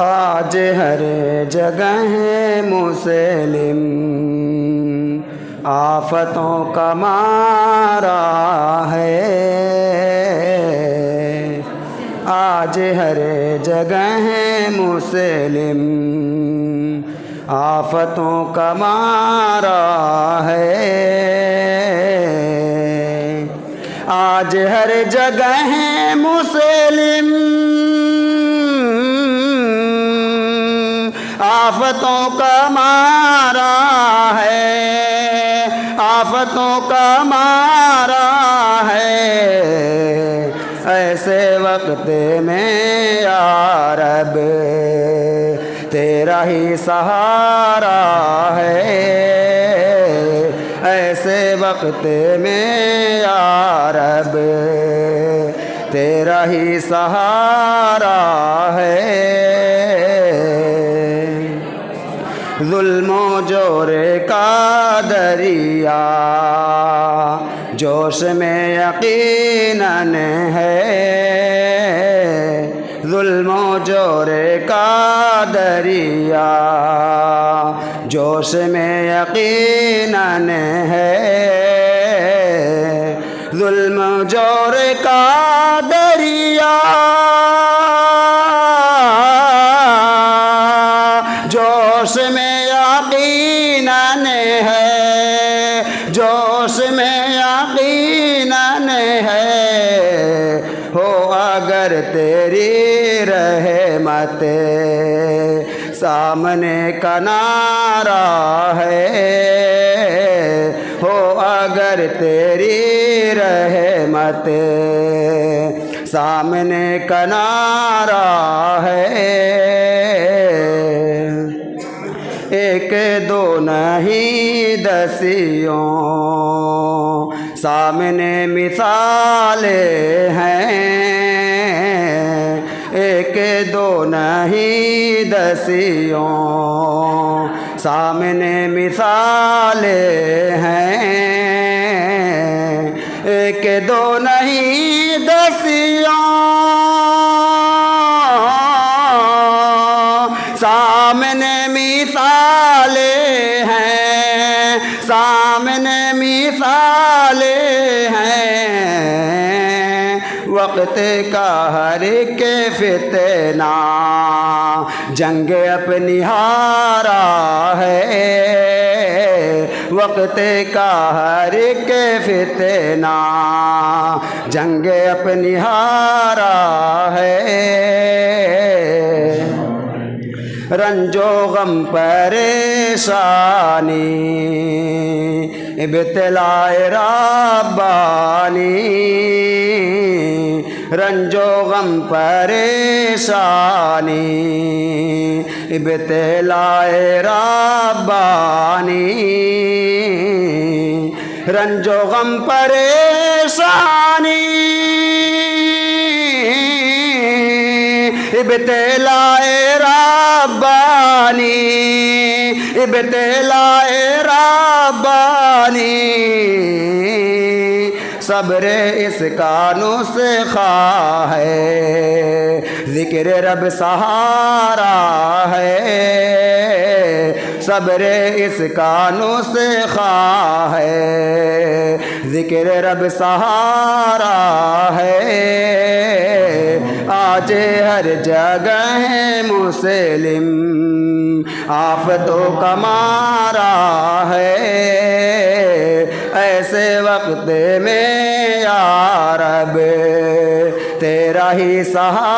آج ہر جگہ ہے مسلم، آفتوں کا مارا ہے۔ آج ہر جگہ ہے مسلم، آفتوں کا مارا ہے۔ آج ہر جگہ ہے مسلم، آفتوں کا مارا ہے، آفتوں کا مارا ہے۔ ایسے وقت میں یا رب تیرا ہی سہارا ہے۔ ایسے وقت میں یا رب تیرا ہی سہارا ہے۔ ظلم و جور کا دریا جوش میں یقیناً ہے، ظلم و جور کا دریا جوش میں یقیناً ہے، ظلم و جور کا دریا جوش میں یقیناً ہے، جوش میں یقیناً ہے۔ ہو اگر تیری رحمت سامنے کنارہ ہے، ہو اگر تیری رحمت سامنے کنارہ ہے۔ ایک دو نہیں دسیوں سامنے مثالیں ہیں، ایک دو نہیں دسیوں سامنے مثالیں ہیں، ایک دو نہیں دسیوں سامنے مثالیں ہیں، سامنے مثالیں ہیں۔ وقت کا ہر ایک فتنہ جنگ اپنی ہارا ہے، وقت کا ہر ایک فتنہ جنگ اپنی ہارا ہے۔ رنج و غم پریشانی ابتلاء ربانی، رنج و غم پریشانی ابتلاء ربانی، رنج و غم پریشانی ابتلاء ربانی، ابتلاء ربانی۔ صبر اس کا نسخہ ہے، ذکر رب سہارا ہے، صبر اس کا نسخہ ہے، ذکر رب سہارا ہے۔ آج ہر جگہ ہے مسلم، آفتوں کا مارا ہے، ایسے وقت میں یا رب تیرا ہی سہارا